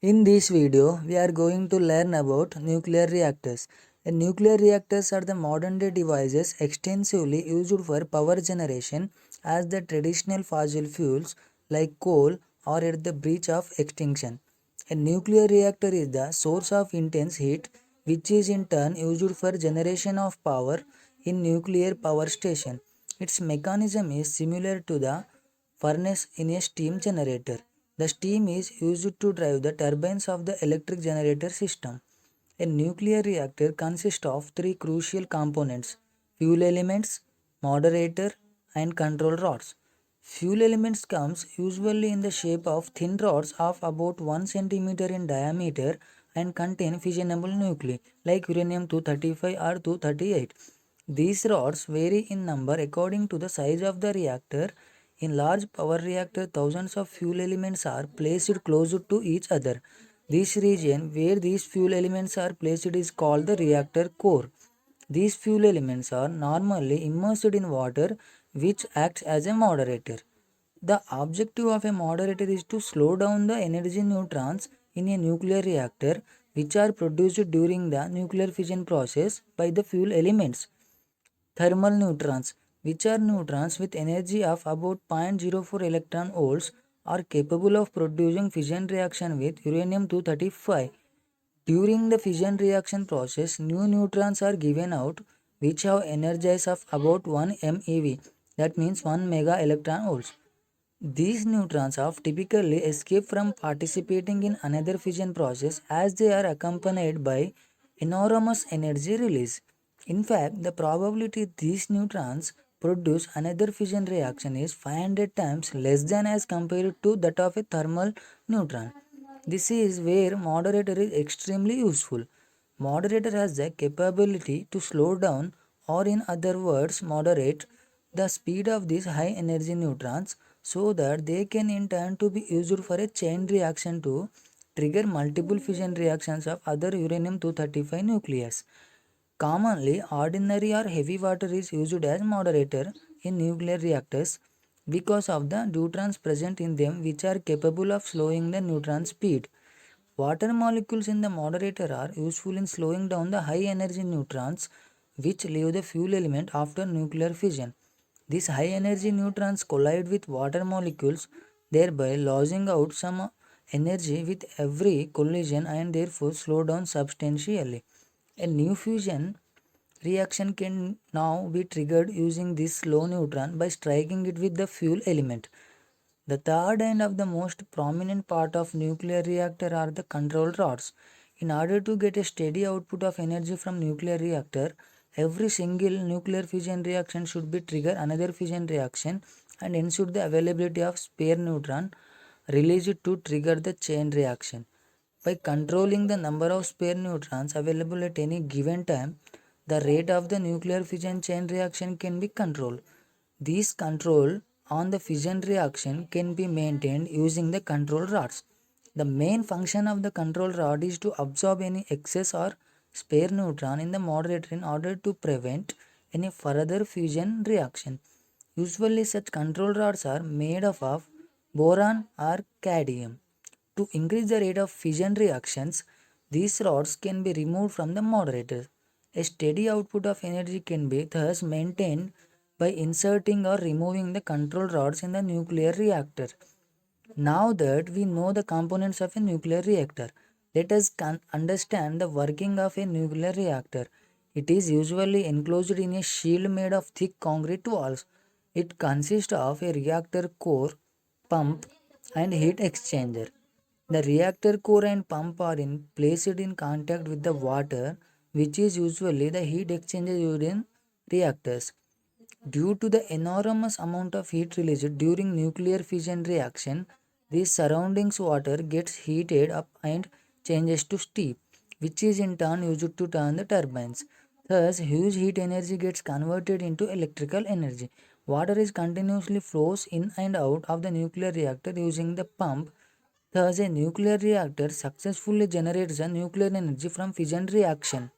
In this video, we are going to learn about nuclear reactors. Nuclear reactors are the modern day devices extensively used for power generation as the traditional fossil fuels like coal are at the breach of extinction. A nuclear reactor is the source of intense heat which is in turn used for generation of power in nuclear power station. Its mechanism is similar to the furnace in a steam generator. The steam is used to drive the turbines of the electric generator system. A nuclear reactor consists of three crucial components: fuel elements, moderator, and control rods. Fuel elements comes usually in the shape of thin rods of about 1 centimeter in diameter and contain fissionable nuclei like uranium 235 or 238. These rods vary in number according to the size of the reactor. In large power reactor, thousands of fuel elements are placed closer to each other. This region where these fuel elements are placed is called the reactor core. These fuel elements are normally immersed in water, which acts as a moderator. The objective of a moderator is to slow down the energy neutrons in a nuclear reactor, which are produced during the nuclear fission process by the fuel elements. Thermal neutrons, which are neutrons with energy of about 0.04 electron volts, are capable of producing fission reaction with uranium 235. During the fission reaction process, new neutrons are given out which have energies of about 1 MeV, that means 1 mega electron volts. These neutrons have typically escaped from participating in another fission process as they are accompanied by enormous energy release. In fact, the probability these neutrons produce another fission reaction is 500 times less than as compared to that of a thermal neutron. This is where moderator is extremely useful. Moderator has the capability to slow down, or in other words moderate, the speed of these high energy neutrons so that they can in turn to be used for a chain reaction to trigger multiple fission reactions of other uranium 235 nucleus. Commonly, ordinary or heavy water is used as moderator in nuclear reactors because of the neutrons present in them which are capable of slowing the neutron speed. Water molecules in the moderator are useful in slowing down the high energy neutrons which leave the fuel element after nuclear fission. These high energy neutrons collide with water molecules, thereby losing out some energy with every collision and therefore slow down substantially. A new fusion reaction can now be triggered using this slow neutron by striking it with the fuel element. The third and of the most prominent part of nuclear reactor are the control rods. In order to get a steady output of energy from nuclear reactor, every single nuclear fission reaction should be trigger another fission reaction and ensure the availability of spare neutron released to trigger the chain reaction. By controlling the number of spare neutrons available at any given time, the rate of the nuclear fission chain reaction can be controlled. This control on the fission reaction can be maintained using the control rods. The main function of the control rod is to absorb any excess or spare neutron in the moderator in order to prevent any further fusion reaction. Usually such control rods are made up of boron or cadmium. To increase the rate of fission reactions, these rods can be removed from the moderator. A steady output of energy can be thus maintained by inserting or removing the control rods in the nuclear reactor. Now that we know the components of a nuclear reactor, let us understand the working of a nuclear reactor. It is usually enclosed in a shield made of thick concrete walls. It consists of a reactor core, pump, and heat exchanger. The reactor core and pump are placed in contact with the water, which is usually the heat exchanger used in reactors. Due to the enormous amount of heat released during nuclear fission reaction, the surroundings water gets heated up and changes to steam, which is in turn used to turn the turbines. Thus, huge heat energy gets converted into electrical energy. Water is continuously flows in and out of the nuclear reactor using the pump. Thus, a nuclear reactor successfully generates the nuclear energy from fission reaction.